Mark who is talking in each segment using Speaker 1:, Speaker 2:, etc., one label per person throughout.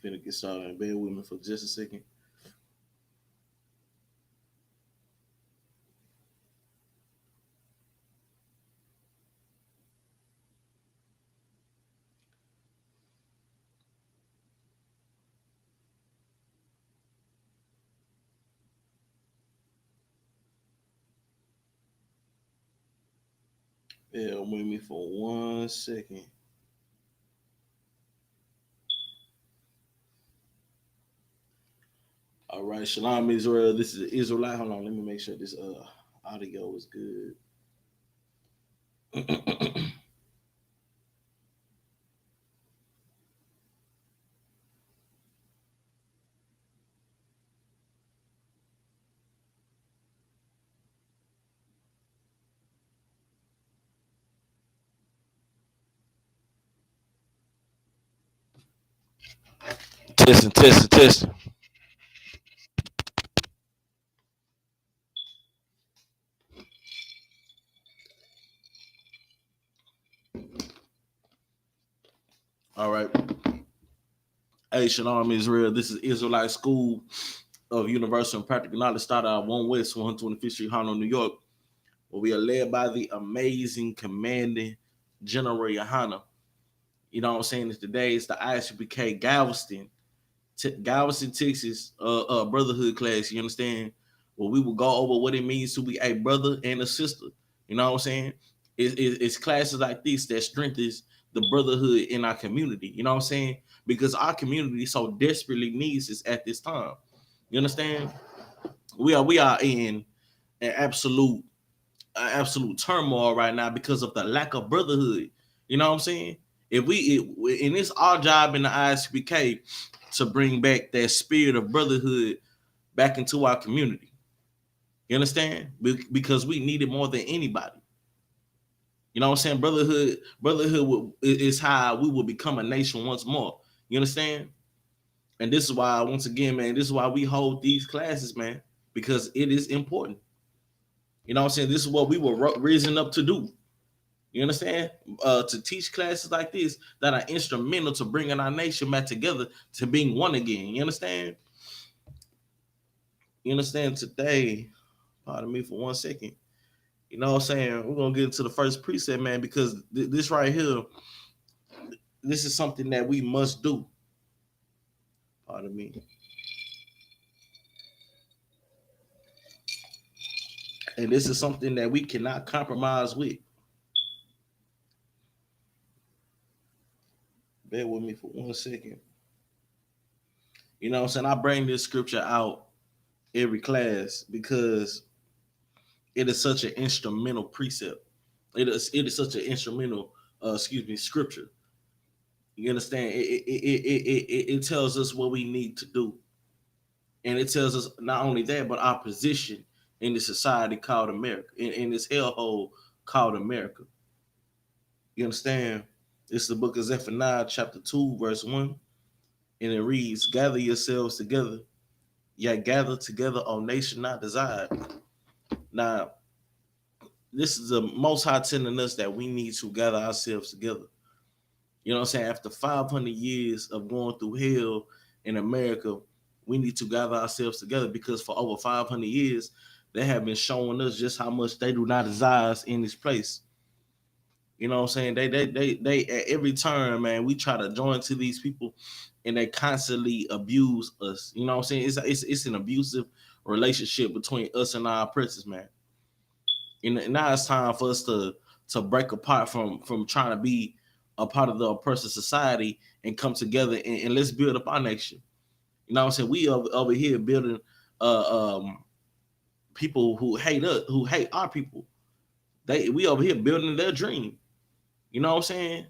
Speaker 1: Finna get started. Bear with me for just a second. Bear with me for 1 second. All right, Shalom Israel. This is Israelite. Hold on, let me make sure this audio is good. Testing, testing, testing. All right. Hey, Shalom Israel. This is Israelite School of Universal and Practical Knowledge. Started out 1 West, 125th Street, Harlem, New York, where we are led by the amazing commanding General YAHANNA. You know what I'm saying? Today it's the I.S.U.P.K Galveston, Texas, Brotherhood class. You understand? Well, we will go over what it means to be a brother and a sister. You know what I'm saying? It's classes like this that strengthens the brotherhood in our community. You know what I'm saying? Because our community so desperately needs this at this time. You understand? We are in an absolute turmoil right now because of the lack of brotherhood. You know what I'm saying? And it's our job in the I.S.U.P.K to bring back that spirit of brotherhood back into our community. You understand? Because we need it more than anybody. You know what I'm saying? Brotherhood is how we will become a nation once more. You understand? And this is why, once again, man, this is why we hold these classes, man, because it is important. You know what I'm saying? This is what we were risen up to do. You understand? To teach classes like this that are instrumental to bringing our nation back together to being one again. You understand? You understand? Today, pardon me for 1 second. You know what I'm saying? We're going to get into the first precept, man, because this right here, this is something that we must do. Pardon me. And this is something that we cannot compromise with. Bear with me for 1 second. You know what I'm saying? I bring this scripture out every class because it is such an instrumental precept. It is such an instrumental, scripture. You understand? It tells us what we need to do. And it tells us not only that, but our position in the society called America, in this hellhole called America. You understand? It's the book of Zephaniah, chapter 2, verse 1. And it reads, gather yourselves together, yet gather together, O nation not desired. Now, this is the Most High telling us that we need to gather ourselves together. You know what I'm saying? After 500 years of going through hell in America, we need to gather ourselves together because for over 500 years, they have been showing us just how much they do not desire us in this place. You know what I'm saying? They at every turn, man, we try to join to these people and they constantly abuse us. You know what I'm saying? It's an abusive relationship between us and our oppressors, man. And now it's time for us to break apart from trying to be a part of the oppressive society and come together and let's build up our nation. You know what I'm saying? We over here building people who hate us, who hate our people. We over here building their dream. You know what I'm saying?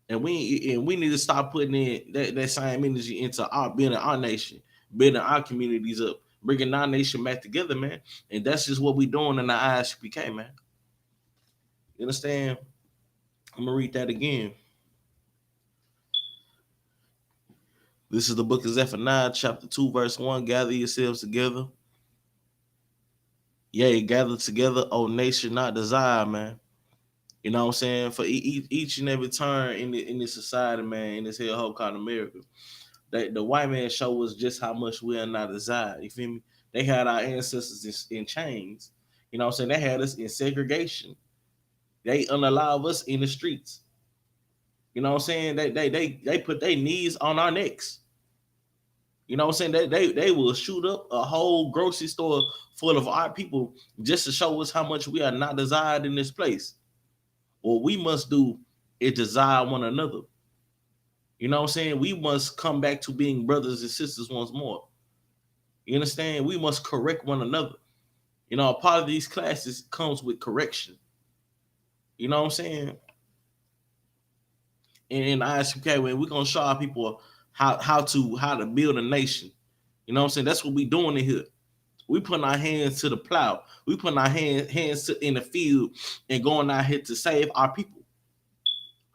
Speaker 1: And we need to stop putting in that same energy into our building our nation, building our communities up, bringing our nation back together, man. And that's just what we doing in the I.S.U.P.K, man. You understand? I'm gonna read that again. This is the book of Zephaniah, chapter 2, verse 1. Gather yourselves together. Yea, gather together, O nation not desire, man. You know what I'm saying? For each and every turn in this society, man, in this hellhole called America, the white man show us just how much we are not desired. You feel me? They had our ancestors in chains. You know what I'm saying? They had us in segregation. They unalive us in the streets. You know what I'm saying? They put their knees on our necks. You know what I'm saying? They will shoot up a whole grocery store full of our people just to show us how much we are not desired in this place. What we must do is desire one another. You know what I'm saying? We must come back to being brothers and sisters once more. You understand? We must correct one another. You know, a part of these classes comes with correction. You know what I'm saying? In I.S.U.K, when we're gonna show our people how to build a nation. You know what I'm saying? That's what we doing in here. We putting our hands to the plow. We putting our hands in the field and going out here to save our people.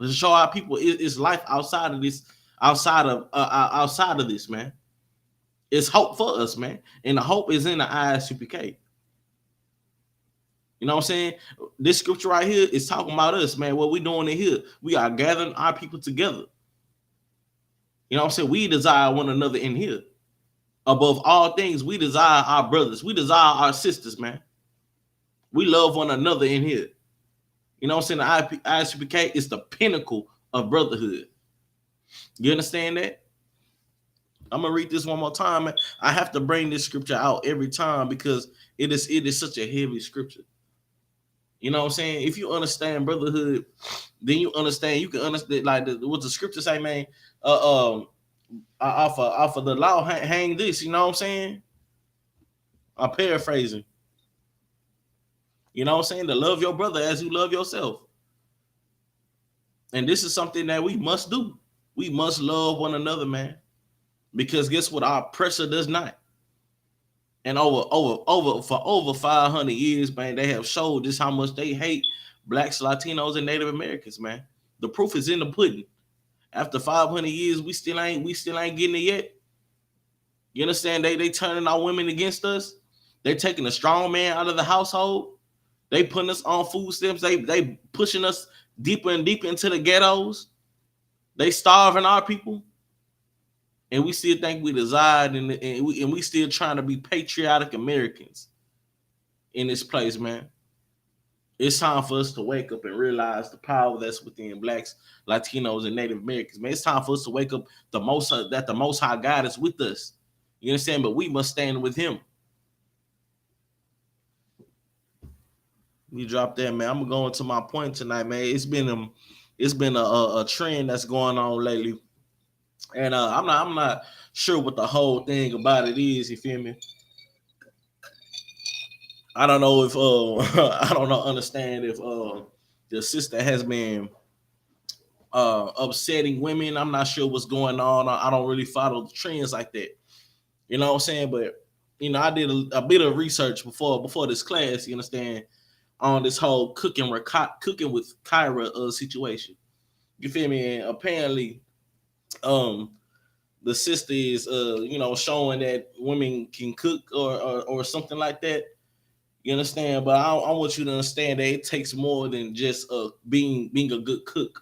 Speaker 1: To show our people it's life outside of this, outside of this, man. It's hope for us, man. And the hope is in the I.S.U.P.K. You know what I'm saying? This scripture right here is talking about us, man. What we doing in here, we are gathering our people together. You know what I'm saying? We desire one another in here. Above all things, we desire our brothers. We desire our sisters, man. We love one another in here. You know what I'm saying? The I.S.U.P.K is the pinnacle of brotherhood. You understand that? I'm gonna read this one more time, man. I have to bring this scripture out every time because it is such a heavy scripture. You know what I'm saying? If you understand brotherhood, then you can understand like what the scripture say, man. Off of the law, hang this. You know what I'm saying? I'm paraphrasing. You know what I'm saying? To love your brother as you love yourself. And this is something that we must do. We must love one another, man. Because guess what? Our oppressor does not. And for over 500 years, man, they have showed just how much they hate blacks, Latinos, and Native Americans, man. The proof is in the pudding. After 500 years, we still ain't getting it yet. You understand? They turning our women against us. They taking a strong man out of the household. They putting us on food stamps. They pushing us deeper and deeper into the ghettos. They starving our people. And we still think we reside and we still trying to be patriotic Americans in this place, man. It's time for us to wake up and realize the power that's within blacks, Latinos, and Native Americans. Man, it's time for us to wake up the Most High God is with us. You understand? But we must stand with Him. You drop that, man. I'm gonna go into my point tonight, man. It's been a trend that's going on lately, and I'm not sure what the whole thing about it is. You feel me? I don't know if I don't know understand if the sister has been upsetting women. I'm not sure what's going on. I don't really follow the trends like that. You know what I'm saying? But you know, I did a bit of research before this class. You understand? On this whole cooking with Kyra situation. You feel me? And apparently, the sister is showing that women can cook or something like that. You understand? But I want you to understand that it takes more than just being a good cook.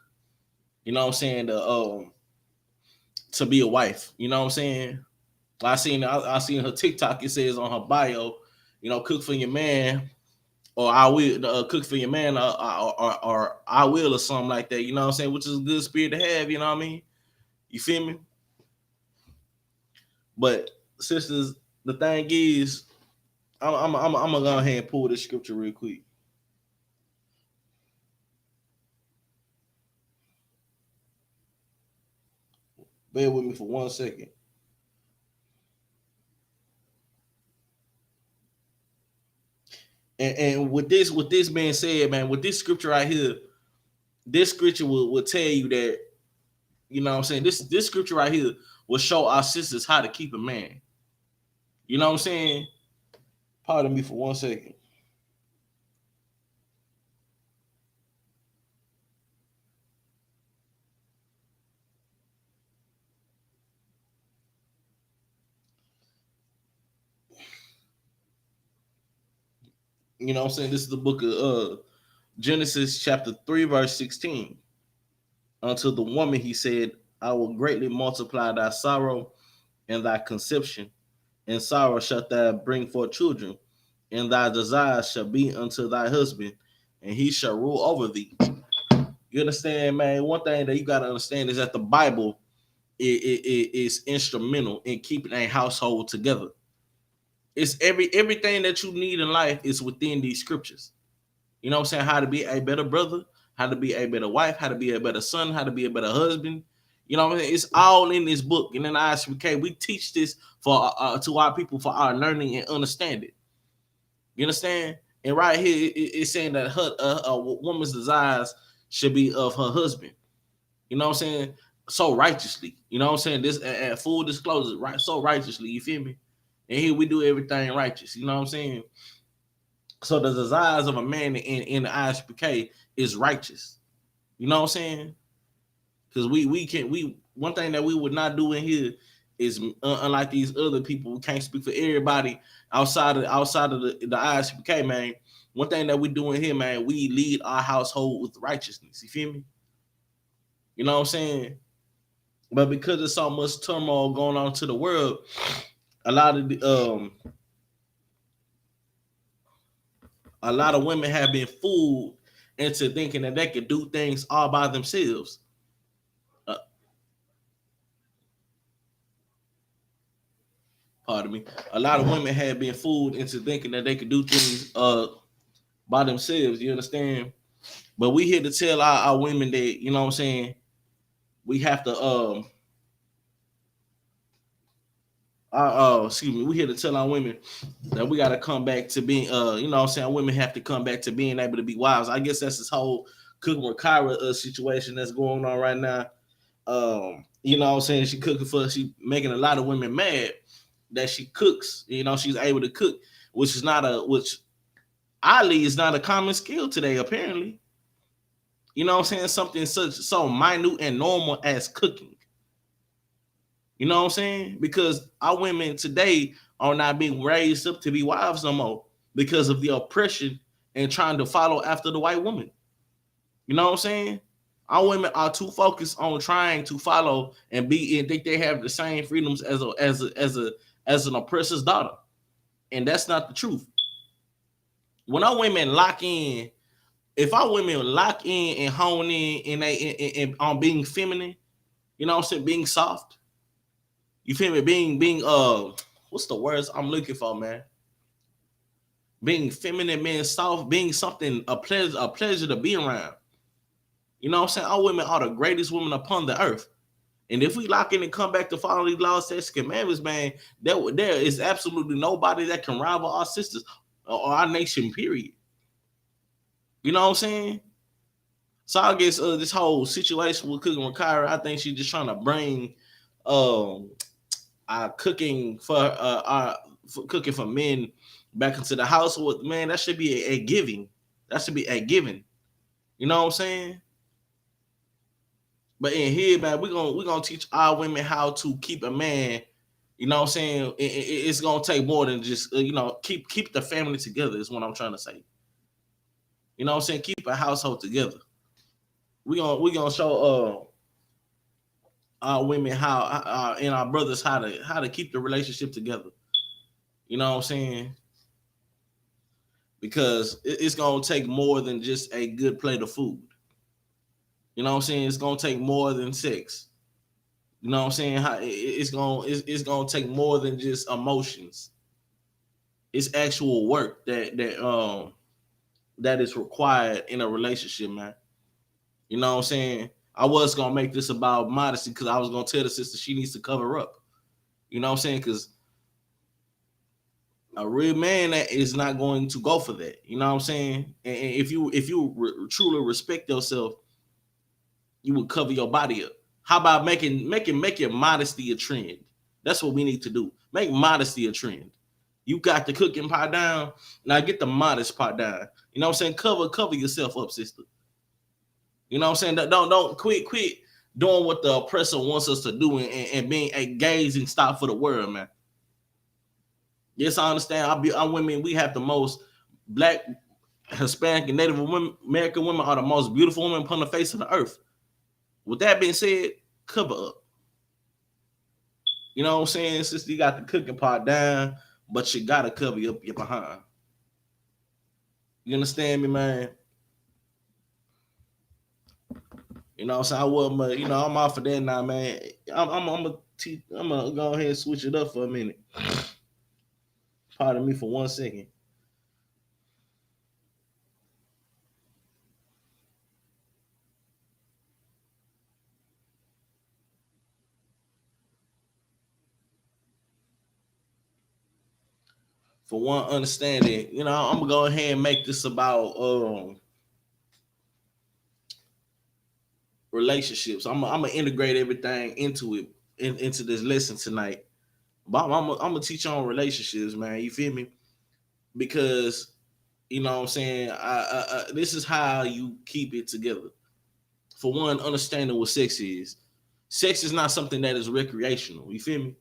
Speaker 1: You know what I'm saying? To be a wife. You know what I'm saying? I seen her TikTok. It says on her bio, cook for your man, or I will cook for your man, or I will, or something like that. You know what I'm saying? Which is a good spirit to have. You know what I mean? You feel me? But sisters, the thing is, I'm gonna go ahead and pull this scripture real quick. Bear with me for 1 second. And with this being said, man, with this scripture right here, this scripture will tell you that, you know what I'm saying, this scripture right here will show our sisters how to keep a man. You know what I'm saying? Pardon me for 1 second. You know what I'm saying? This is the book of Genesis chapter 3, verse 16. Unto the woman he said, I will greatly multiply thy sorrow and thy conception. In sorrow shalt thou bring forth children, and thy desires shall be unto thy husband, and he shall rule over thee. You understand, man? One thing that you got to understand is that the Bible is instrumental in keeping a household together. It's everything that you need in life is within these scriptures. You know what I'm saying? How to be a better brother, how to be a better wife, how to be a better son, how to be a better husband. You know what I'm saying? It's all in this book. And in I.S.U.K, we teach this for to our people for our learning and understanding. You understand? And right here, it's saying that a woman's desires should be of her husband. You know what I'm saying? So righteously. You know what I'm saying? This at full disclosure, right? So righteously. You feel me? And here we do everything righteous. You know what I'm saying? So the desires of a man in the I.S.U.K is righteous. You know what I'm saying? Because we one thing that we would not do in here is unlike these other people, we can't speak for everybody outside of the I.S.U.K, man. One thing that we do in here, man, we lead our household with righteousness. You feel me? You know what I'm saying? But because there's so much turmoil going on to the world, a lot of women have been fooled into thinking that they could do things all by themselves. Pardon me. A lot of women have been fooled into thinking that they could do things by themselves. You understand? But we here to tell our women that, you know what I'm saying, we have to excuse me, we here to tell our women that we gotta come back to being you know what I'm saying, women have to come back to being able to be wives. I guess that's this whole cooking with Kyra situation that's going on right now. You know what I'm saying, she making a lot of women mad that she cooks. You know, she's able to cook, which oddly is not a common skill today, apparently. You know what I'm saying? Something so minute and normal as cooking. You know what I'm saying? Because our women today are not being raised up to be wives no more because of the oppression and trying to follow after the white woman. You know what I'm saying? Our women are too focused on trying to follow and think they have the same freedoms as an oppressor's daughter, and that's not the truth. When our women lock in, if our women lock in and hone in on being feminine, you know what I'm saying, being soft, you feel me, being what's the words I'm looking for, man? Being feminine, being soft, being something a pleasure to be around. You know what I'm saying? Our women are the greatest women upon the earth. And if we lock in and come back to follow these laws, statutes, commandments, man, there is absolutely nobody that can rival our sisters or our nation, period. You know what I'm saying? So I guess this whole situation with cooking with Kyra, I think she's just trying to bring cooking for men back into the household. Man, that should be a giving. That should be a giving. You know what I'm saying? But in here, man, we're gonna teach our women how to keep a man. You know what I'm saying? It's gonna take more than just keep the family together. Is what I'm trying to say. You know what I'm saying? Keep a household together. We gonna show our women how and our brothers how to keep the relationship together. You know what I'm saying? Because it's gonna take more than just a good plate of food. You know what I'm saying? It's gonna take more than sex. You know what I'm saying? It's gonna take more than just emotions. It's actual work that is required in a relationship, man. You know what I'm saying? I was gonna make this about modesty because I was gonna tell the sister she needs to cover up. You know what I'm saying? Because a real man that is not going to go for that. You know what I'm saying? And if you truly respect yourself, you would cover your body up. How about making modesty a trend? That's what we need to do. Make modesty a trend. You got the cooking part down. Now get the modest part down. You know what I'm saying? Cover yourself up, sister. You know what I'm saying? Don't quit doing what the oppressor wants us to do and being a gazing stock for the world, man. Yes, I understand. Our women, we have the most Black, Hispanic, and Native American women are the most beautiful women upon the face of the earth. With that being said, cover up. You know what I'm saying? Sister, you got the cooking pot down, but you gotta cover up your behind. You understand me, man? You know what I'm saying? I wasn't, I'm off of that now, man. I'm gonna go ahead and switch it up for a minute. Pardon me for 1 second. For one understanding, I'm gonna go ahead and make this about relationships. I'm gonna integrate everything into it into this lesson tonight. But I'm gonna teach you on relationships, man. You feel me? Because you know what I'm saying. This is how you keep it together. For one, understanding what sex is. Sex is not something that is recreational. You feel me?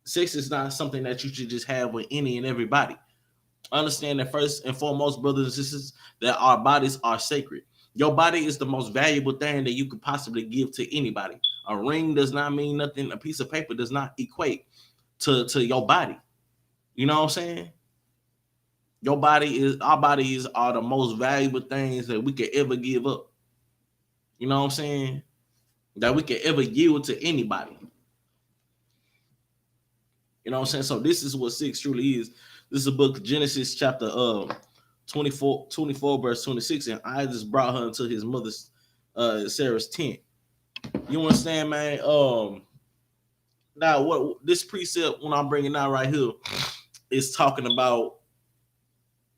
Speaker 1: Sex is not something that you should just have with any and everybody. Understand that first and foremost, brothers and sisters, that our bodies are sacred. Your body is the most valuable thing that you could possibly give to anybody. A ring does not mean nothing. A piece of paper does not equate to your body. You know what I'm saying? Our bodies are the most valuable things that we could ever give up. You know what I'm saying? That we could ever yield to anybody. You know what I'm saying? So this is what sex truly is. This is a book of Genesis chapter 24 verse 26. And Isaac brought her into his mother's Sarah's tent. You understand, man? Now what this precept when I'm bringing out right here is talking about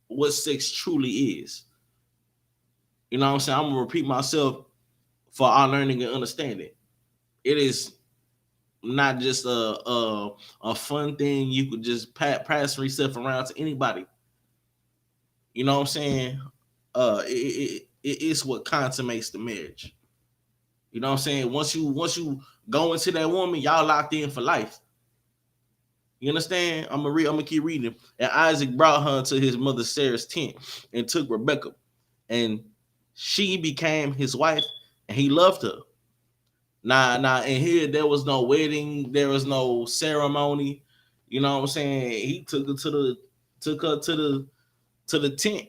Speaker 1: what sex truly is. You know what I'm saying? I'm gonna repeat myself for our learning and understanding. It is not just a fun thing you could just pass yourself around to anybody. You know what I'm saying? It's what consummates the marriage. You know what I'm saying? Once you go into that woman, y'all locked in for life. You understand? I'm gonna keep reading. And Isaac brought her to his mother Sarah's tent and took Rebekah, and she became his wife, and he loved her. Nah, and here there was no wedding, there was no ceremony. You know what I'm saying? He took her to the tent.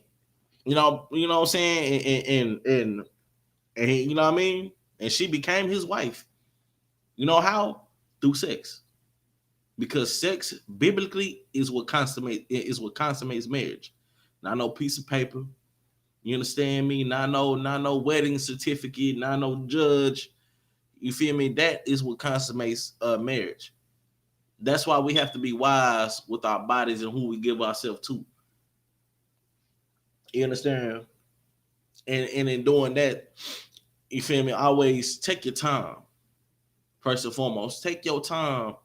Speaker 1: You know what I'm saying? And he, you know what I mean? And she became his wife. You know how? Through sex. Because sex biblically is what consummates marriage. Not no piece of paper. You understand me? Not no wedding certificate, not no judge. You feel me? That is what consummates marriage. That's why we have to be wise with our bodies and who we give ourselves to. You understand? And in doing that, you feel me? Always take your time. First and foremost, take your time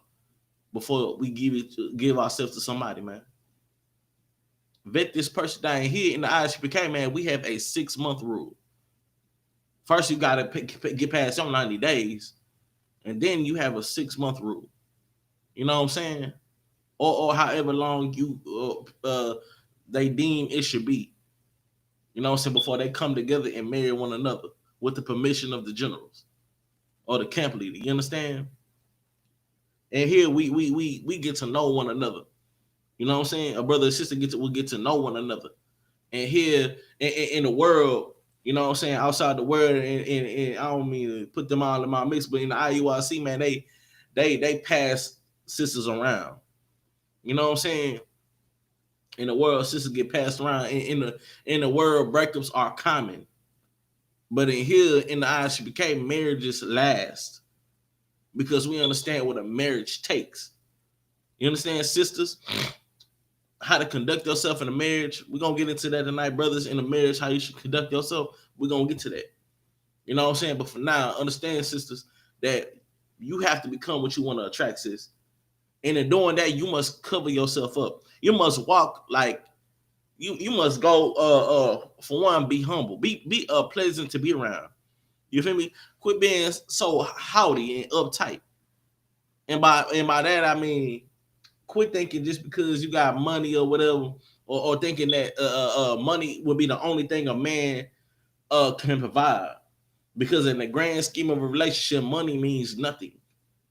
Speaker 1: before we give ourselves to somebody, man. Vet this person down here in the I.S.U.P.K, man. We have a 6-month rule. First, you gotta get past your 90 days, and then you have a 6-month rule. You know what I'm saying? Or however long you they deem it should be. You know what I'm saying? Before they come together and marry one another with the permission of the generals or the camp leader. You understand? And here we get to know one another. You know what I'm saying? A brother and sister will get to know one another. And here in the world, you know what I'm saying, outside the world, and I don't mean to put them all in my mix, but in the IUIC, man, they pass sisters around. You know what I'm saying? In the world, sisters get passed around. In the world, breakups are common. But in here, in the I.S.U.P.K, marriages last because we understand what a marriage takes. You understand, sisters? How to conduct yourself in a marriage. We're going to get into that tonight, brothers, in a marriage, how you should conduct yourself. We're going to get to that. You know what I'm saying? But for now, understand, sisters, that you have to become what you want to attract, sis. And in doing that, you must cover yourself up. You must walk like you must go for one, be humble. Be pleasant to be around. You feel me? Quit being so haughty and uptight. And by that I mean quit thinking just because you got money or whatever, or thinking that money would be the only thing a man can provide. Because in the grand scheme of a relationship, money means nothing.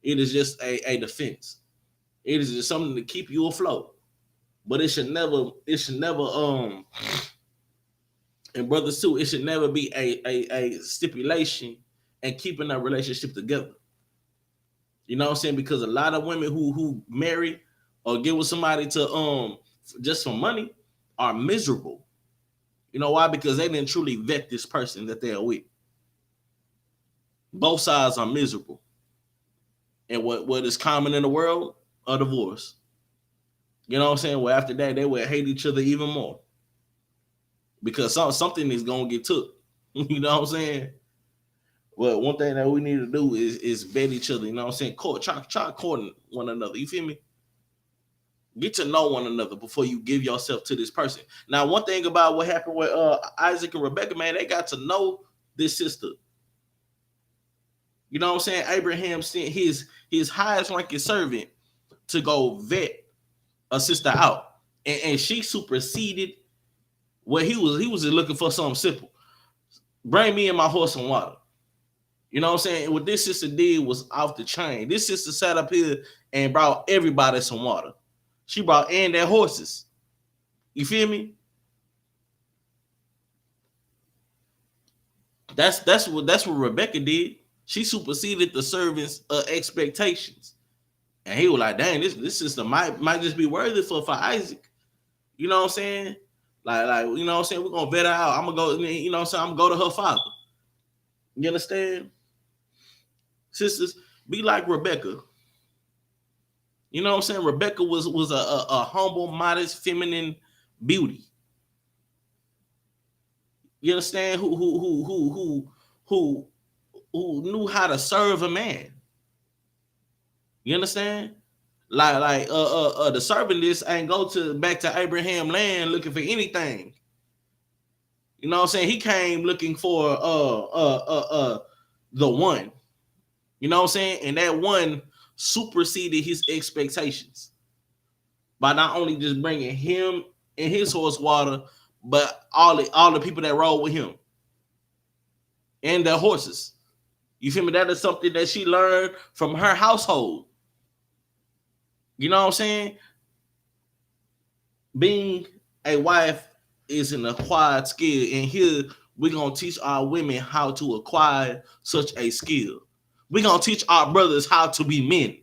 Speaker 1: It is just a defense. It is just something to keep you afloat. But it should never and brothers too, it should never be a stipulation and keeping that relationship together. You know what I'm saying? Because a lot of women who marry or get with somebody to just for money are miserable. You know why? Because they didn't truly vet this person that they're with. Both sides are miserable. And what is common in the world? A divorce. You know what I'm saying? Well, after that, they will hate each other even more. Because something is gonna get took. You know what I'm saying? Well, one thing that we need to do is vet each other. You know what I'm saying? Try courting one another. You feel me? Get to know one another before you give yourself to this person. Now, one thing about what happened with Isaac and Rebecca, man, they got to know this sister. You know what I'm saying? Abraham sent his highest ranking servant to go vet a sister out, and she superseded what he was. He was just looking for something simple. Bring me and my horse some water. You know what I'm saying? And what this sister did was off the chain. This sister sat up here and brought everybody some water. She brought in their horses. You feel me? That's what Rebecca did. She superseded the servant's expectations. And he was like, dang, this sister might just be worthy for Isaac. You know what I'm saying? Like, you know what I'm saying? We're gonna vet her out. I'm gonna go, you know what I'm saying? I'm gonna go to her father. You understand? Sisters, be like Rebecca. You know what I'm saying? Rebecca was a humble, modest, feminine beauty. You understand? Who knew how to serve a man. You understand? The servant list ain't go back to Abraham land looking for anything. You know what I'm saying? He came looking for the one. You know what I'm saying? And that one superseded his expectations by not only just bringing him and his horse water, but all the people that rode with him and their horses. You feel me? That is something that she learned from her household. You know what I'm saying? Being a wife is an acquired skill, and here we're gonna teach our women how to acquire such a skill. We're gonna teach our brothers how to be men,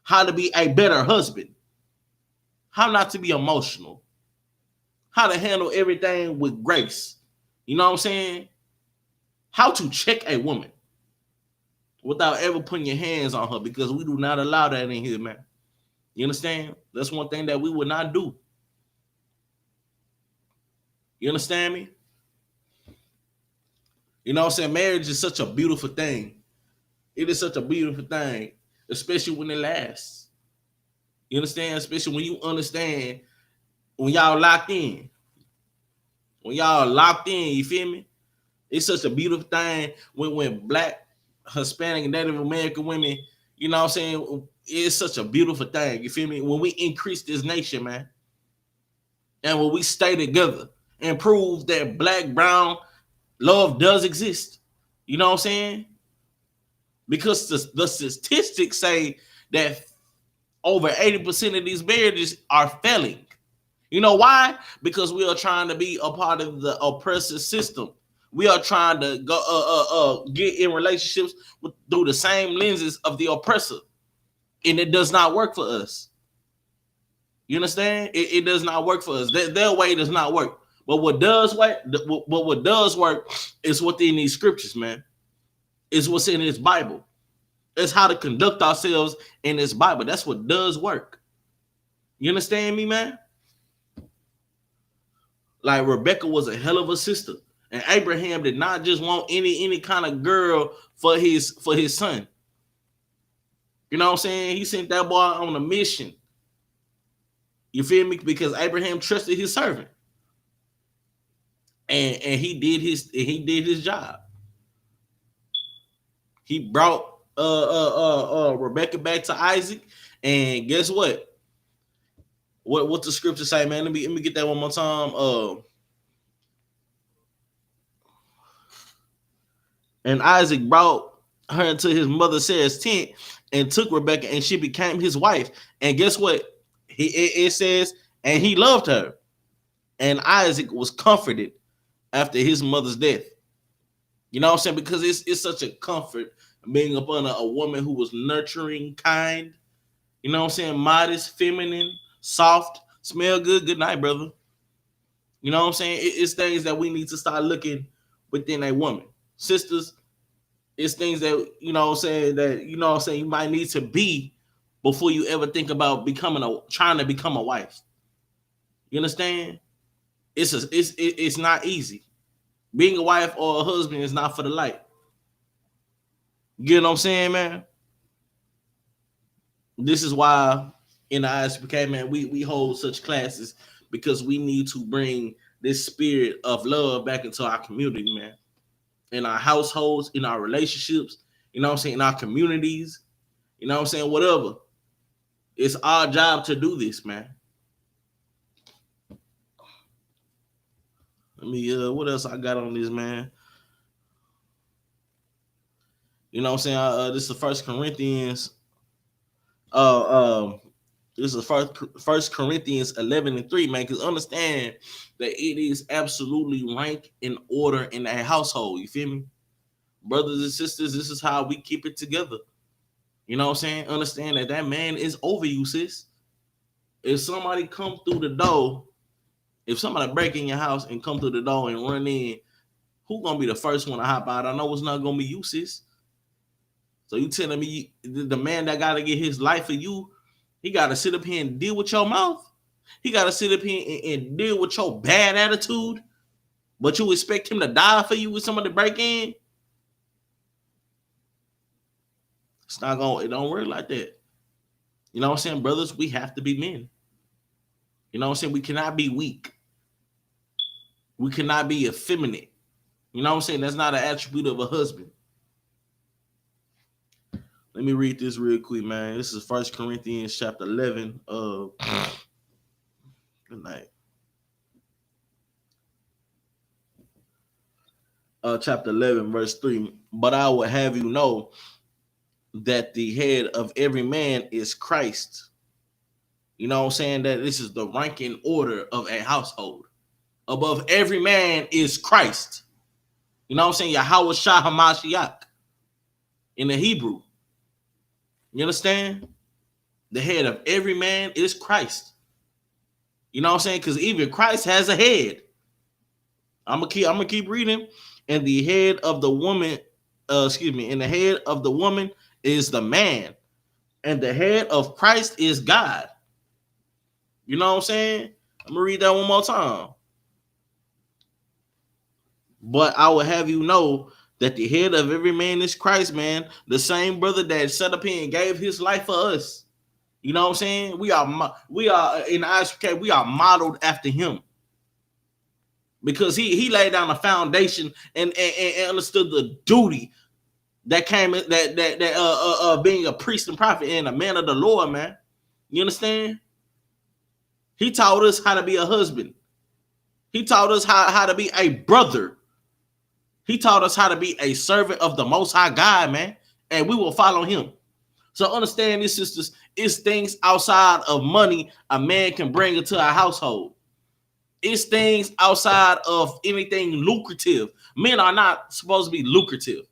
Speaker 1: how to be a better husband, how not to be emotional, how to handle everything with grace. You know what I'm saying? How to check a woman without ever putting your hands on her, because we do not allow that in here, man. You understand? That's one thing that we would not do. You understand me? You know what I'm saying? Marriage is such a beautiful thing. It is such a beautiful thing, especially when it lasts. You understand? Especially when you understand when y'all locked in. When y'all locked in, you feel me? It's such a beautiful thing when Black, Hispanic, and Native American women, you know what I'm saying? It's such a beautiful thing. You feel me? When we increase this nation, man, and when we stay together and prove that Black, brown love does exist. You know what I'm saying? Because the statistics say that over 80% of these marriages are failing. You know why? Because we are trying to be a part of the oppressive system. We are trying to go get in relationships through the same lenses of the oppressor, and it does not work for us. You understand? It does not work for us. Their way does not work. But what does work? What does work is within these scriptures, man. Is what's in this Bible. It's how to conduct ourselves in this Bible. That's what does work. You understand me, man? Like Rebecca was a hell of a sister, and Abraham did not just want any kind of girl for his son. You know what I'm saying? He sent that boy on a mission. You feel me? Because Abraham trusted his servant, and he did his job. He brought Rebecca back to Isaac, and guess what? What the scripture say, man? Let me get that one more time. And Isaac brought her into his mother Sarah's tent and took Rebekah, and she became his wife. And guess what? It says, and he loved her. And Isaac was comforted after his mother's death. You know what I'm saying? Because it's such a comfort being upon a woman who was nurturing, kind, you know what I'm saying, modest, feminine, soft, smell good. Good night, brother. You know what I'm saying? It's things that we need to start looking within a woman. Sisters, it's things that, you know what I'm saying, that, you know what I'm saying, you might need to be before you ever think about trying to become a wife. You understand? It's not easy. Being a wife or a husband is not for the light. You know what I'm saying, man? This is why in the I.S.U.P.K, man, we hold such classes, because we need to bring this spirit of love back into our community, man. In our households, in our relationships, you know what I'm saying, in our communities, you know what I'm saying, whatever. It's our job to do this, man. Let me, what else I got on this, man? You know what I'm saying? This is First Corinthians. This is First Corinthians 11:3, man. Because understand that it is absolutely rank in order in a household. You feel me, brothers and sisters? This is how we keep it together. You know what I'm saying? Understand that man is over you, sis. If somebody come through the door, if somebody break in your house and come through the door and run in, who gonna be the first one to hop out? I know it's not gonna be you, sis. So you telling me the man that got to get his life for you, he got to sit up here and deal with your mouth? He got to sit up here and deal with your bad attitude? But you expect him to die for you with somebody break in? It's not going, it don't work like that. You know what I'm saying? Brothers, we have to be men. You know what I'm saying? We cannot be weak. We cannot be effeminate. You know what I'm saying? That's not an attribute of a husband. Let me read this real quick, man. This is First Corinthians chapter 11. Good night. Chapter 11, verse 3. But I will have you know that the head of every man is Christ. You know what I'm saying? That this is the ranking order of a household. Above every man is Christ. You know what I'm saying? YAHANNA in the Hebrew. You understand? The head of every man is Christ. You know what I'm saying? Because even Christ has a head. I'm gonna keep reading. And the head of the woman, and the head of the woman is the man. And the head of Christ is God. You know what I'm saying? I'm gonna read that one more time. But I will have you know that the head of every man is Christ, man. The same brother that set up here and gave his life for us. You know what I'm saying? We are in I.S.U.K, we are modeled after him. Because he laid down a foundation and understood the duty that came that being a priest and prophet and a man of the Lord, man. You understand? He taught us how to be a husband. He taught us how to be a brother. He taught us how to be a servant of the Most High God, man. And we will follow him. So understand this, sisters, it's things outside of money a man can bring into a household. It's things outside of anything lucrative. Men are not supposed to be lucrative.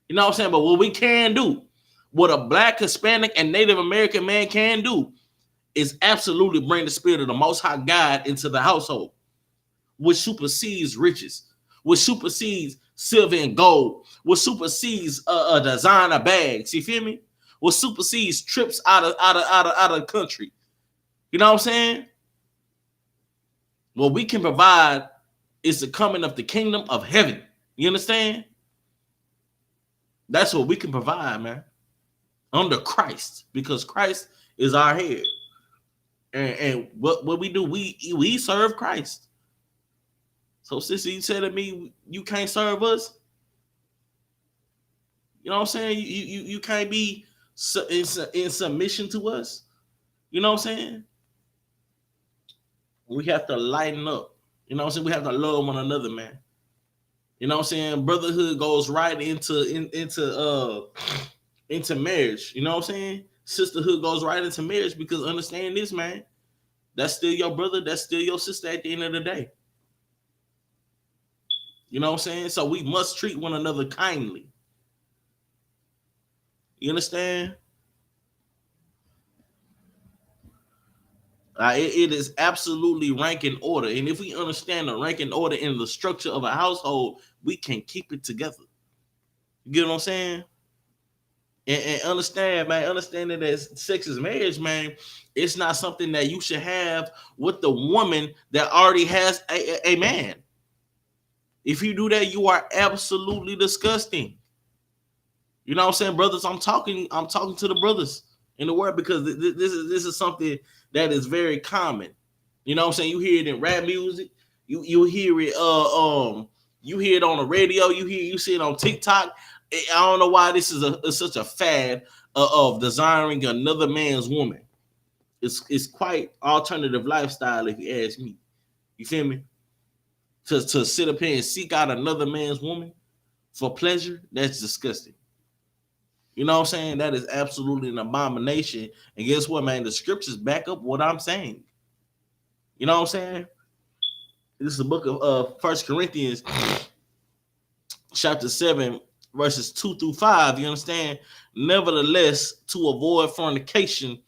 Speaker 1: You know what I'm saying? But what we can do, what a Black, Hispanic, and Native American man can do, is absolutely bring the spirit of the Most High God into the household, which supersedes riches, which supersedes silver and gold, which supersedes designer bags. You feel me? Which supersedes trips out of the country. You know what I'm saying? What we can provide is the coming of the kingdom of heaven. You understand? That's what we can provide, man. Under Christ, because Christ is our head. And what we do, we serve Christ. So, sister, you said to me, you can't serve us. You know what I'm saying? You can't be in submission to us. You know what I'm saying? We have to lighten up. You know what I'm saying? We have to love one another, man. You know what I'm saying? Brotherhood goes right into marriage. You know what I'm saying? Sisterhood goes right into marriage because understand this, man. That's still your brother. That's still your sister at the end of the day. You know what I'm saying? So we must treat one another kindly. You understand? It is absolutely rank and order. And if we understand the rank and order in the structure of a household, we can keep it together. You get what I'm saying? And understand, man, understanding that sex is marriage, man, it's not something that you should have with the woman that already has a man. If you do that, you are absolutely disgusting. You know what I'm saying, brothers? I'm talking to the brothers in the world because this is something that is very common. You know what I'm saying? You hear it in rap music. You hear it you hear it on the radio. You see it on TikTok. I don't know why this is such a fad of desiring another man's woman. It's quite alternative lifestyle if you ask me. You feel me? To sit up here and seek out another man's woman for pleasure, that's disgusting. You know what I'm saying? That is absolutely an abomination. And guess what, man? The scriptures back up what I'm saying. You know what I'm saying? This is the book of 1 Corinthians chapter 7, verses 2 through 5. You understand? Nevertheless, to avoid fornication,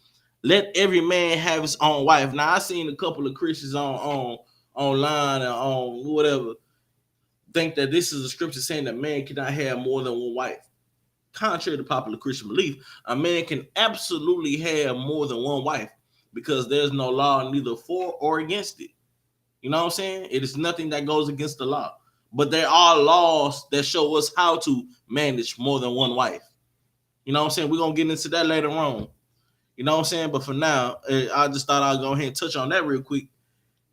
Speaker 1: let every man have his own wife. Now, I seen a couple of Christians on online and on whatever think that this is a scripture saying that man cannot have more than one wife. Contrary to popular Christian belief, a man can absolutely have more than one wife because there's no law neither for or against it. You know what I'm saying? It is nothing that goes against the law. But there are laws that show us how to manage more than one wife. You know what I'm saying? We're going to get into that later on. You know what I'm saying? But for now, I just thought I'd go ahead and touch on that real quick.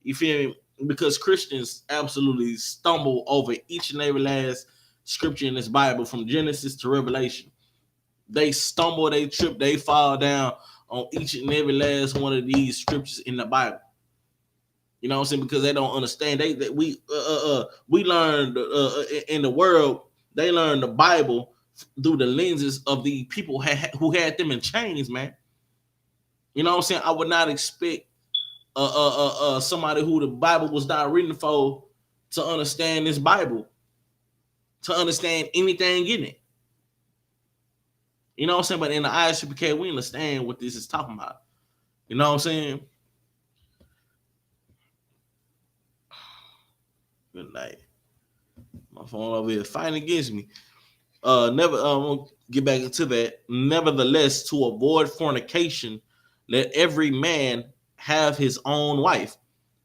Speaker 1: You feel me? Because Christians absolutely stumble over each and every last scripture in this Bible from Genesis to Revelation. They stumble, they trip, they fall down on each and every last one of these scriptures in the Bible. You know what I'm saying? Because they don't understand. We learned in the world. They learned the Bible through the lenses of the people who had them in chains, man. You know what I'm saying? I would not expect somebody who the Bible was not written for to understand this Bible, to understand anything in it. You know what I'm saying? But in the I.S.U.P.K, we understand what this is talking about. You know what I'm saying? Good night. My phone over here fighting against me. We'll get back into that. Nevertheless, to avoid fornication, let every man have his own wife,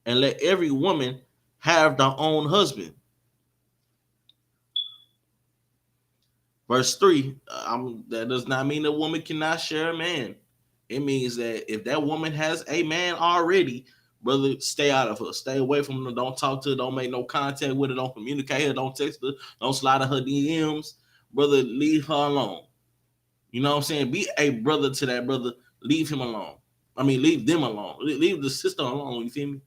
Speaker 1: and let every woman have their own husband. Verse 3, that does not mean a woman cannot share a man. It means that if that woman has a man already, brother, stay out of her. Stay away from her. Don't talk to her. Don't make no contact with her. Don't communicate her. Don't text her. Don't slide her DMs. Brother, leave her alone. You know what I'm saying? Be a brother to that brother. Leave him alone. I mean, leave them alone. Leave the sister alone. You feel me?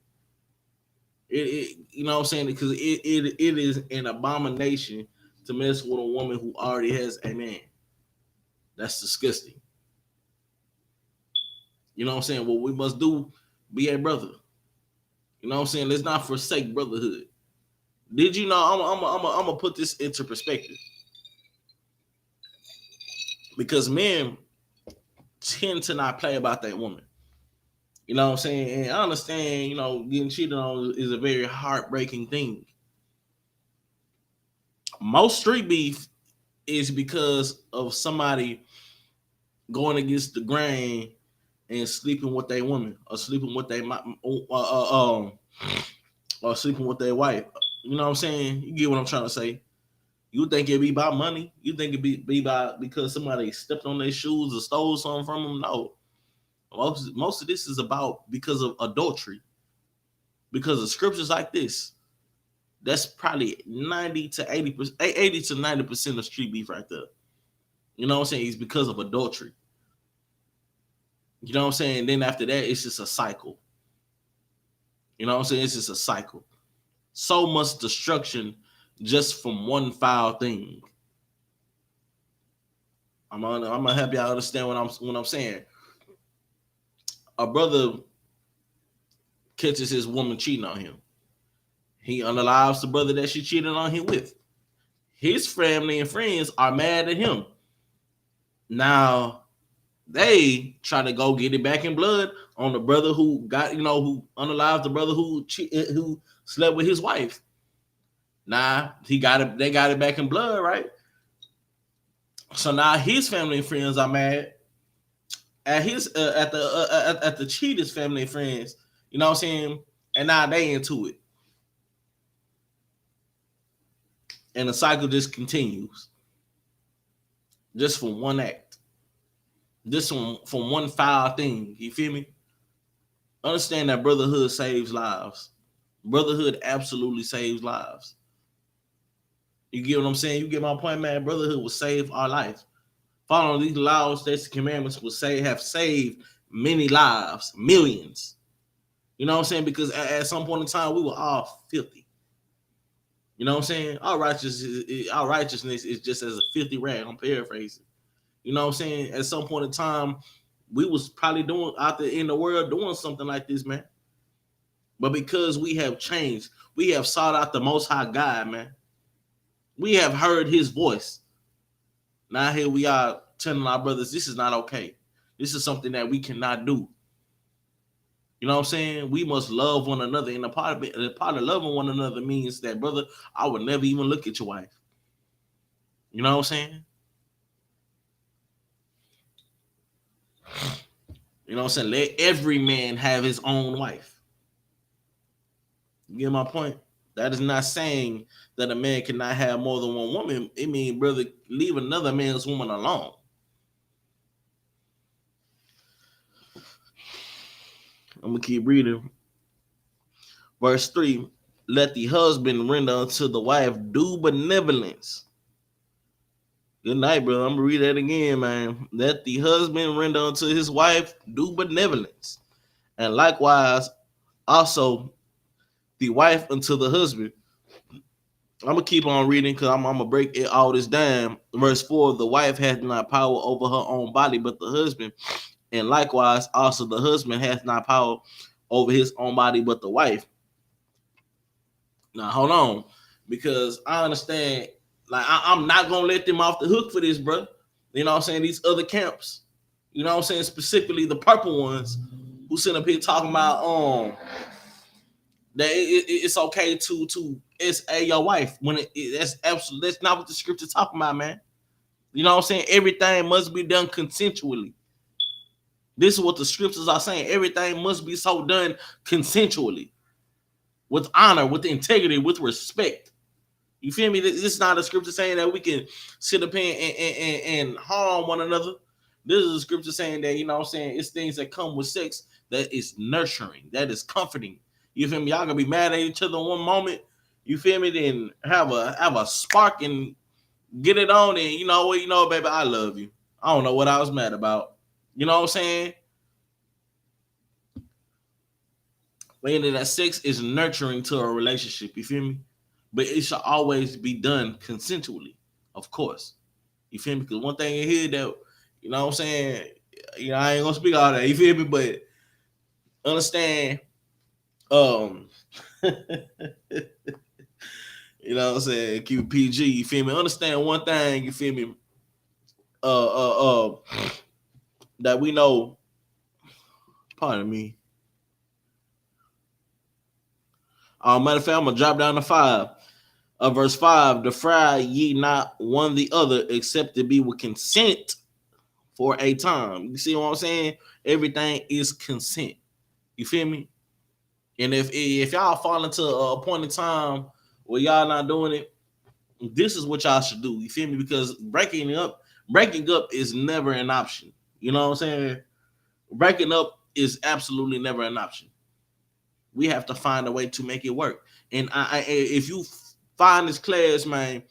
Speaker 1: You know what I'm saying? Because it is an abomination to mess with a woman who already has a man. That's disgusting. You know what I'm saying? What we must do, be a brother. You know what I'm saying? Let's not forsake brotherhood. Did you know? I'm gonna put this into perspective because men tend to not play about that woman. You know what I'm saying? And I understand, you know, getting cheated on is a very heartbreaking thing. Most street beef is because of somebody going against the grain and sleeping with their woman or sleeping with their or sleeping with their wife. You know what I'm saying? You get what I'm trying to say. You think it be about money? You think it be about because somebody stepped on their shoes or stole something from them? No. Most of this is about because of adultery. Because of scriptures like this. That's probably 90 to 80%, 80 to 90% of street beef right there. You know what I'm saying? It's because of adultery. You know what I'm saying? Then after that, it's just a cycle. You know what I'm saying? It's just a cycle. So much destruction just from one foul thing. I'm gonna help y'all understand what I'm saying. A brother catches his woman cheating on him. He unalives the brother that she cheated on him with. His family and friends are mad at him. Now they try to go get it back in blood on the brother who got, who unalived the brother who slept with his wife. Nah, he got it. They got it back in blood, right? So now his family and friends are mad at his at the cheater's family and friends. You know what I'm saying? And now they into it, and the cycle just continues, just from one act, just from one foul thing. You feel me? Understand that brotherhood saves lives. Brotherhood absolutely saves lives. You get what I'm saying? You get my point, man. Brotherhood will save our life. Following these laws, statutes, commandments will have saved many lives, millions. You know what I'm saying? Because at some point in time, we were all filthy. You know what I'm saying? Our righteousness is just as a filthy rag. I'm paraphrasing. You know what I'm saying? At some point in time, we was probably doing out there in the world doing something like this, man. But because we have changed, we have sought out the Most High God, man. We have heard His voice. Now here we are telling our brothers, this is not okay. This is something that we cannot do. You know what I'm saying? We must love one another. And the part of loving one another means that, brother, I would never even look at your wife. You know what I'm saying? You know what I'm saying? Let every man have his own wife. You get my point? That is not saying that a man cannot have more than one woman. It means, brother, leave another man's woman alone. I'm going to keep reading. Verse 3, let the husband render unto the wife due benevolence. Good night, brother. I'm going to read that again, man. Let the husband render unto his wife due benevolence. And likewise, also the wife unto the husband. I'm going to keep on reading because I'm going to break all this down. Verse 4, the wife hath not power over her own body, but the husband. And likewise, also the husband hath not power over his own body, but the wife. Now, hold on, because I understand, like, I'm not going to let them off the hook for this, bro. You know what I'm saying? These other camps, you know what I'm saying? Specifically the purple ones who sit up here talking about that it's okay to SA your wife when that's absolutely, that's not what the scripture's talking about, man. You know what I'm saying? Everything must be done consensually. This is what the scriptures are saying. Everything must be so done consensually, with honor, with integrity, with respect. You feel me? This is not a scripture saying that we can sit up here and harm one another. This is a scripture saying that, you know what I'm saying, it's things that come with sex that is nurturing, that is comforting. You feel me? Y'all gonna be mad at each other in one moment. You feel me? Then have a spark and get it on, and you know what, baby, I love you. I don't know what I was mad about. You know what I'm saying? Meaning that sex is nurturing to a relationship. You feel me? But it should always be done consensually, of course. You feel me? Because one thing in here that, you know what I'm saying, I ain't gonna speak all that, you feel me? But understand, you know what I'm saying, keep PG, you feel me? Understand one thing, you feel me? That we know, pardon me. Matter of fact, I'm gonna drop down to 5. Verse 5, defraud ye not one the other, except to be with consent for a time. You see what I'm saying? Everything is consent. You feel me? And if y'all fall into a point in time where y'all not doing it, this is what y'all should do. You feel me? Because breaking up is never an option. You know what I'm saying? Breaking up is absolutely never an option. We have to find a way to make it work. And if you find this class, man,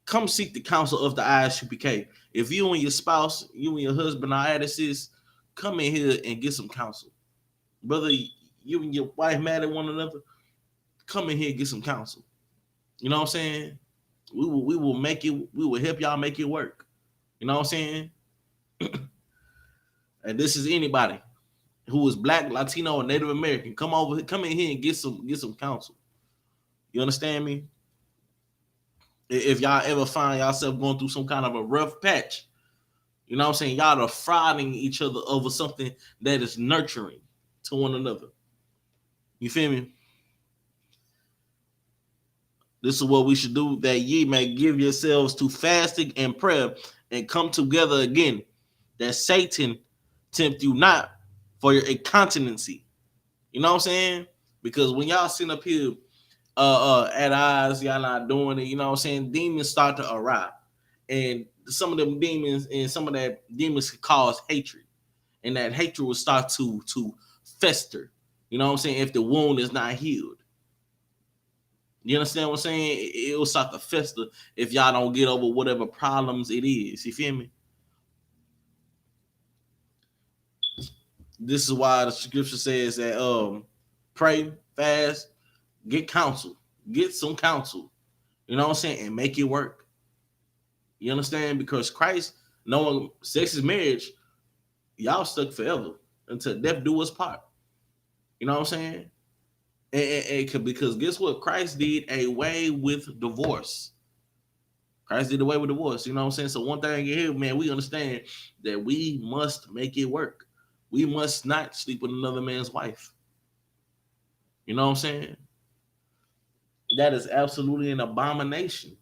Speaker 1: come seek the counsel of the I.S.U.P.K. If you and your spouse, you and your husband are addicts, come in here and get some counsel. Brother, you and your wife mad at one another, come in here and get some counsel. You know what I'm saying? We will make it. We will help y'all make it work. You know what I'm saying? And this is anybody who is Black, Latino, or Native American. Come in here and get some counsel. You understand me? If y'all ever find yourself going through some kind of a rough patch, you know what I'm saying? Y'all are fighting each other over something that is nurturing to one another. You feel me? This is what we should do, that ye may give yourselves to fasting and prayer and come together again, that Satan tempt you not for your incontinency. You know what I'm saying? Because when y'all sitting up here at odds, y'all not doing it, you know what I'm saying? Demons start to arrive. And some of them demons and some of that demons can cause hatred. And that hatred will start to fester. You know what I'm saying? If the wound is not healed. You understand what I'm saying? It will start to fester if y'all don't get over whatever problems it is. You feel me? This is why the scripture says that pray, fast, get counsel, get some counsel. You know what I'm saying? And make it work. You understand? Because Christ, knowing sex is marriage, y'all stuck forever until death do us part. You know what I'm saying? Because guess what? Christ did away with divorce. Christ did away with divorce. You know what I'm saying? So one thing here, man, we understand that we must make it work. We must not sleep with another man's wife. You know what I'm saying? That is absolutely an abomination.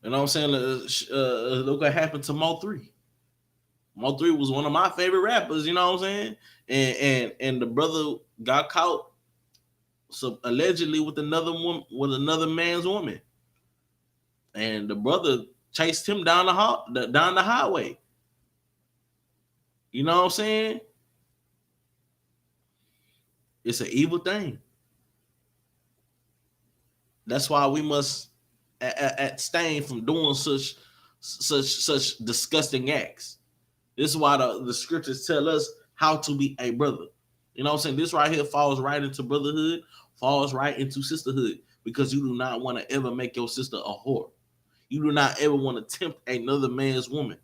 Speaker 1: You know what I'm saying? Look what happened to Mo3. Mo3 was one of my favorite rappers. You know what I'm saying? And the brother got caught allegedly with another man's woman, and the brother chased him down the highway. You know what I'm saying? It's an evil thing. That's why we must abstain from doing such disgusting acts. This is why the scriptures tell us how to be a brother. You know what I'm saying? This right here falls right into brotherhood, falls right into sisterhood, because you do not want to ever make your sister a whore. You do not ever want to tempt another man's woman.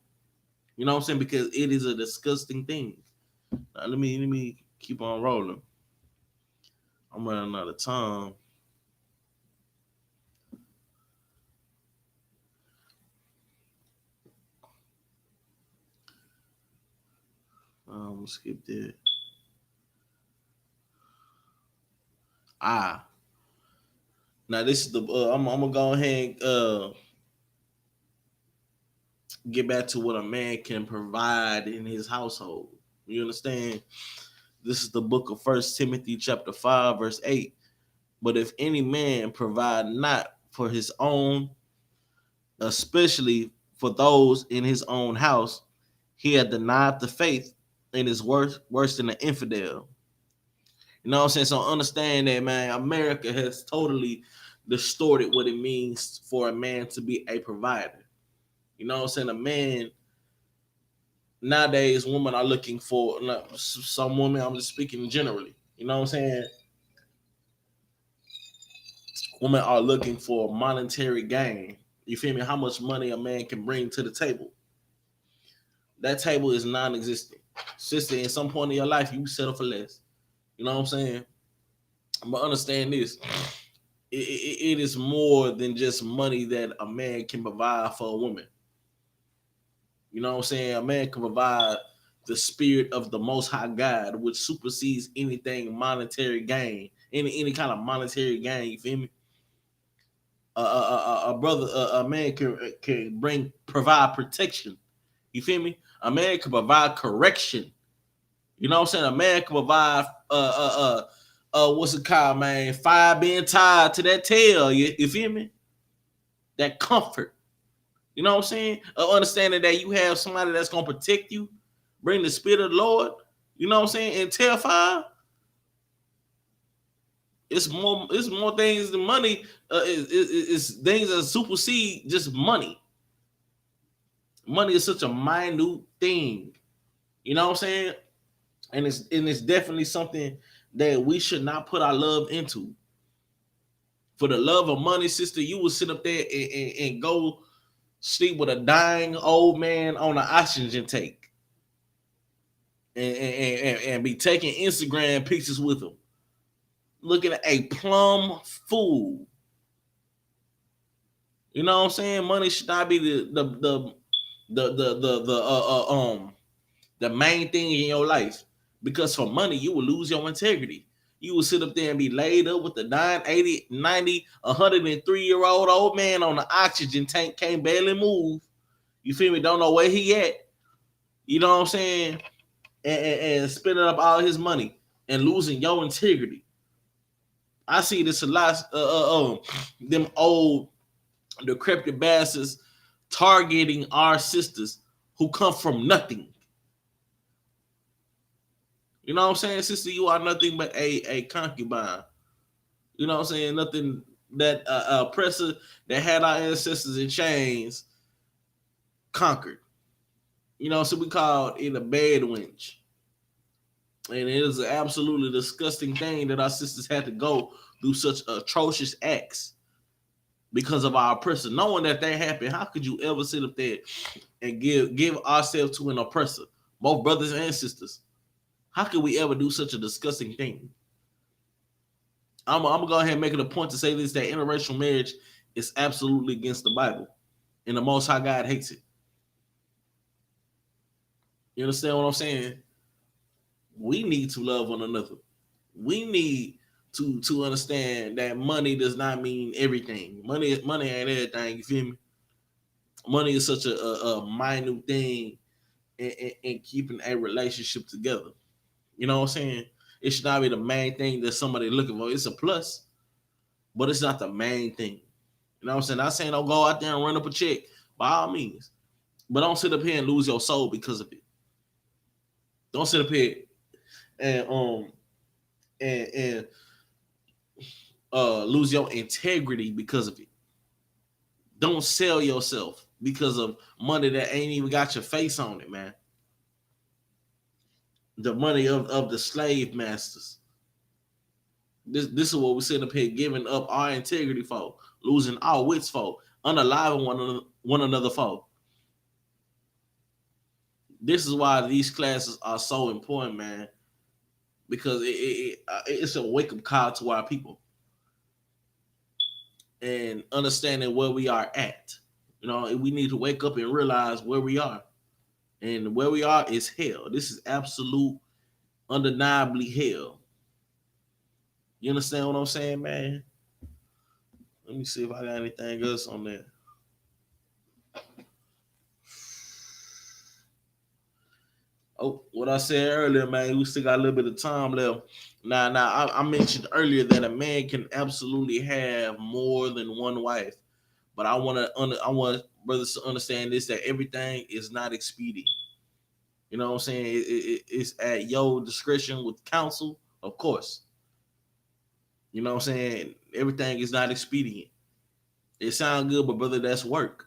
Speaker 1: You know what I'm saying? Because it is a disgusting thing. Let me keep on rolling. I'm running out of time. Skip that. Now this is the I'm gonna go ahead and get back to what a man can provide in his household. You understand? This is the book of 1 Timothy chapter 5, verse 8. But if any man provide not for his own, especially for those in his own house, he had denied the faith and is worse than an infidel. You know what I'm saying? So understand that, man, America has totally distorted what it means for a man to be a provider. You know what I'm saying? A man, nowadays, women are looking for, some women, I'm just speaking generally, you know what I'm saying? Women are looking for monetary gain. You feel me? How much money a man can bring to the table. That table is non-existent. Sister, in some point in your life, you settle for less. You know what I'm saying? But understand this. It is more than just money that a man can provide for a woman. You know what I'm saying? A man can provide the spirit of the Most High God, which supersedes anything monetary gain, any kind of monetary gain. You feel me? A man can provide protection. You feel me? A man can provide correction. You know what I'm saying? A man can provide what's it called, man? Fire being tied to that tail. You feel me? That comfort. You know what I'm saying? Understanding that you have somebody that's gonna protect you, bring the spirit of the Lord. You know what I'm saying? And terrify. It's more things than money. It's things that supersede just money. Money is such a minute thing. You know what I'm saying? And it's definitely something that we should not put our love into. For the love of money, sister, you will sit up there and go sleep with a dying old man on an oxygen tank and be taking Instagram pictures with him, looking at a plum fool. You know what I'm saying? Money should not be the main thing in your life, because for money you will lose your integrity. You will sit up there and be laid up with the 9, 80, 90, 103-year-old old man on the oxygen tank, can't barely move. You feel me? Don't know where he at. You know what I'm saying? And spending up all his money and losing your integrity. I see this a lot. Them old decrepit bastards targeting our sisters who come from nothing. You know what I'm saying, sister? You are nothing but a concubine. You know what I'm saying? Nothing that oppressor that had our ancestors in chains conquered. You know, so we called it a bed wench. And it is an absolutely disgusting thing that our sisters had to go through such atrocious acts because of our oppressor. Knowing that they happen, how could you ever sit up there and give ourselves to an oppressor, both brothers and sisters? How could we ever do such a disgusting thing? I'm gonna go ahead and make it a point to say this, that interracial marriage is absolutely against the Bible, and the Most High God hates it. You understand what I'm saying? We need to love one another. We need to understand that money does not mean everything. Money ain't everything. You feel me? Money is such a minute thing in keeping a relationship together. You know what I'm saying? It should not be the main thing that somebody looking for. It's a plus, but it's not the main thing. You know what I'm saying? Not saying don't go out there and run up a check by all means, but don't sit up here and lose your soul because of it. Don't sit up here and and lose your integrity because of it. Don't sell yourself because of money that ain't even got your face on it, man. The money of the slave masters. This is what we're sitting up here giving up our integrity for, losing our wits for, unaliving one another for. This is why these classes are so important, man, because it's a wake-up call to our people and understanding where we are at. You know, we need to wake up and realize where we are. And where we are is hell. This is absolute, undeniably hell. You understand what I'm saying, man? Let me see if I got anything else on there. Oh, what I said earlier, man, we still got a little bit of time left. Now, I mentioned earlier that a man can absolutely have more than one wife, but I want brothers to understand this, that everything is not expedient. You know what I'm saying? It's at your discretion with counsel, of course. You know what I'm saying? Everything is not expedient. It sounds good, but brother, that's work.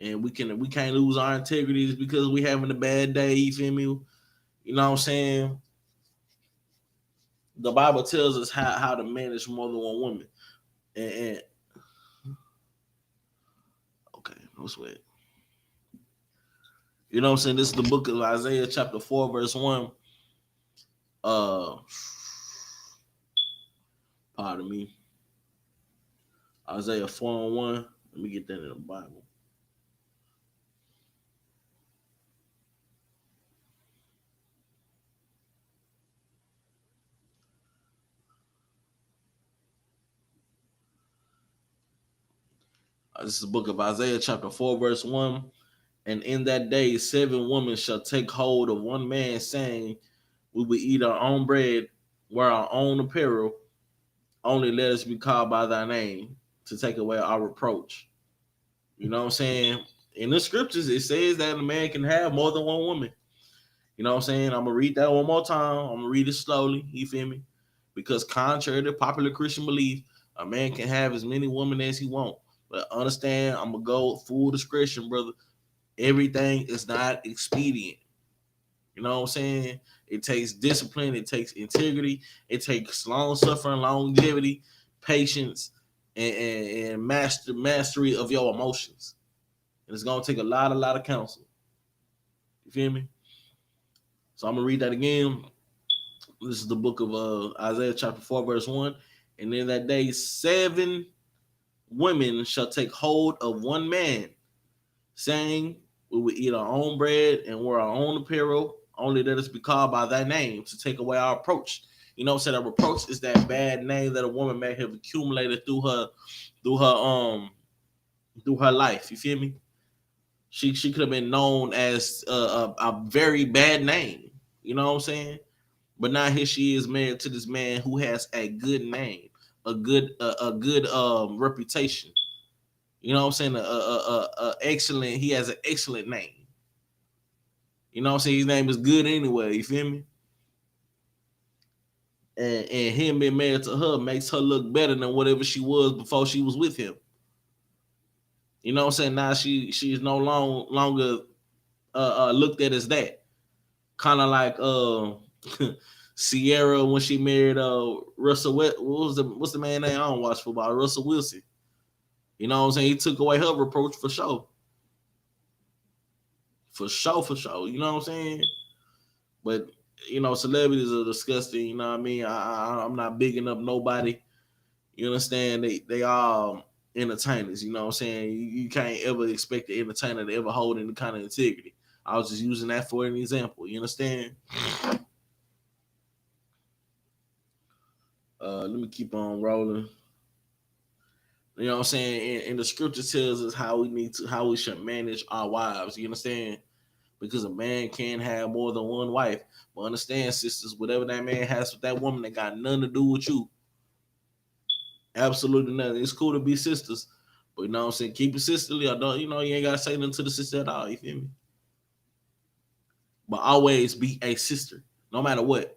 Speaker 1: And we can't lose our integrity just because we having a bad day. You feel me? You know what I'm saying? The Bible tells us how to manage more than one woman. And okay, no sweat. You know what I'm saying? This is the book of Isaiah, chapter 4, verse 1. Pardon me. Isaiah 4:1. Let me get that in the Bible. This is the book of Isaiah, chapter 4, verse 1. And in that day, 7 women shall take hold of one man, saying, we will eat our own bread, wear our own apparel, only let us be called by thy name to take away our reproach. You know what I'm saying? In the scriptures, it says that a man can have more than one woman. You know what I'm saying? I'm going to read that one more time. I'm going to read it slowly. You feel me? Because contrary to popular Christian belief, a man can have as many women as he wants. But understand, I'm going to go full discretion, brother. Everything is not expedient. You know what I'm saying? It takes discipline. It takes integrity. It takes long suffering, longevity, patience, and mastery of your emotions. And it's gonna take a lot of counsel. You feel me? So I'm gonna read that again. This is the book of Isaiah chapter 4, verse 1. And in that day, 7 women shall take hold of one man, saying, we will eat our own bread and wear our own apparel, only let us be called by thy name to take away our reproach. You know what I'm saying? A reproach is that bad name that a woman may have accumulated through her life. You feel me? She could have been known as a very bad name. You know what I'm saying? But now here she is married to this man who has a good name, a good reputation. You know what I'm saying? Excellent. He has an excellent name. You know what I'm saying? His name is good anyway. You feel me? And him being married to her makes her look better than whatever she was before she was with him. You know what I'm saying? Now she is no longer looked at as that. Kind of like Sierra when she married Russell. What's the man name? I don't watch football. Russell Wilson. You know what I'm saying? He took away her reproach for sure. For sure. You know what I'm saying? But you know, celebrities are disgusting. You know what I mean? I'm not bigging up nobody. You understand? They all entertainers. You know what I'm saying? You can't ever expect the entertainer to ever hold any kind of integrity. I was just using that for an example. You understand? Let me keep on rolling. You know what I'm saying? And the scripture tells us how we should manage our wives. You understand? Because a man can have more than one wife. But understand, sisters, whatever that man has with that woman, that got nothing to do with you. Absolutely nothing. It's cool to be sisters, but you know what I'm saying? Keep it sisterly. Or don't, you ain't gotta say nothing to the sister at all. You feel me? But always be a sister, no matter what.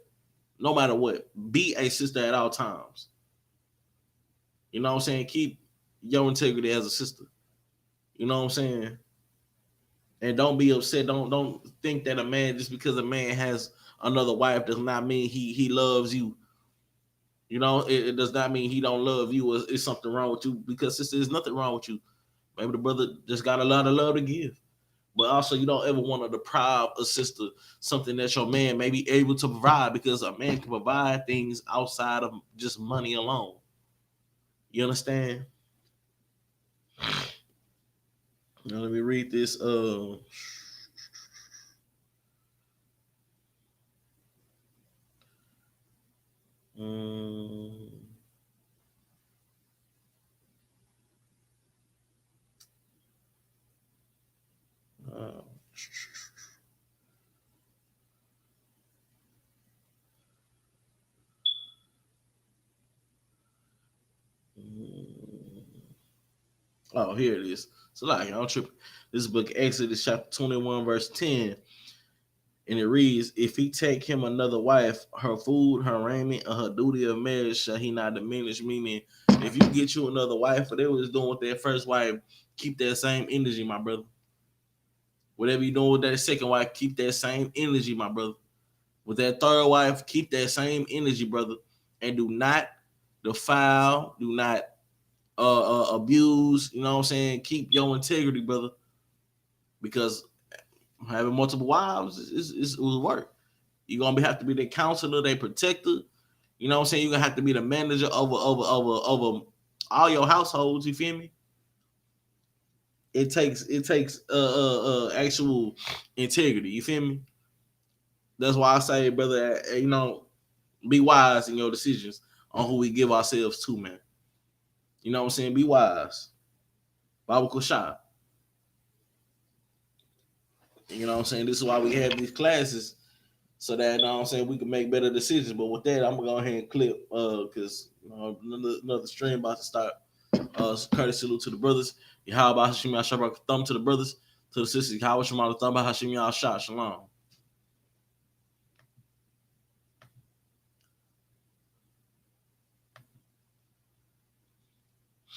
Speaker 1: No matter what. Be a sister at all times. You know what I'm saying? Keep your integrity as a sister. You know what I'm saying? And don't be upset. Don't think that a man, just because a man has another wife, does not mean he loves you. You know, it does not mean he don't love you. It's something wrong with you, because sister, there's nothing wrong with you. Maybe the brother just got a lot of love to give. But also, you don't ever want to deprive a sister something that your man may be able to provide, because a man can provide things outside of just money alone. You understand? Now let me read this. Oh, here it is. So like, I'm tripping. This book, Exodus chapter 21, verse 10. And it reads, if he take him another wife, her food, her raiment, or her duty of marriage shall he not diminish. Meaning, if you get you another wife, whatever was doing with that first wife, keep that same energy, my brother. Whatever you're doing with that second wife, keep that same energy, my brother. With that third wife, keep that same energy, brother. And do not defile, do not abuse, you know what I'm saying? Keep your integrity, brother. Because having multiple wives is work. You're gonna have to be their counselor, their protector. You know what I'm saying? You're gonna have to be the manager over all your households, you feel me? It takes actual integrity, you feel me? That's why I say, brother, be wise in your decisions on who we give ourselves to, man. You know what I'm saying? Be wise. Bible Kushah. You know what I'm saying? This is why we have these classes, so that, you know what I'm saying, we can make better decisions. But with that, I'm gonna go ahead and clip because another stream about to start. Courtesy salute to the brothers. How about Hashim Yah Shabrak thumb to the brothers, to the sisters. How about Shema thumb by Hashim Yah Shah Shalom.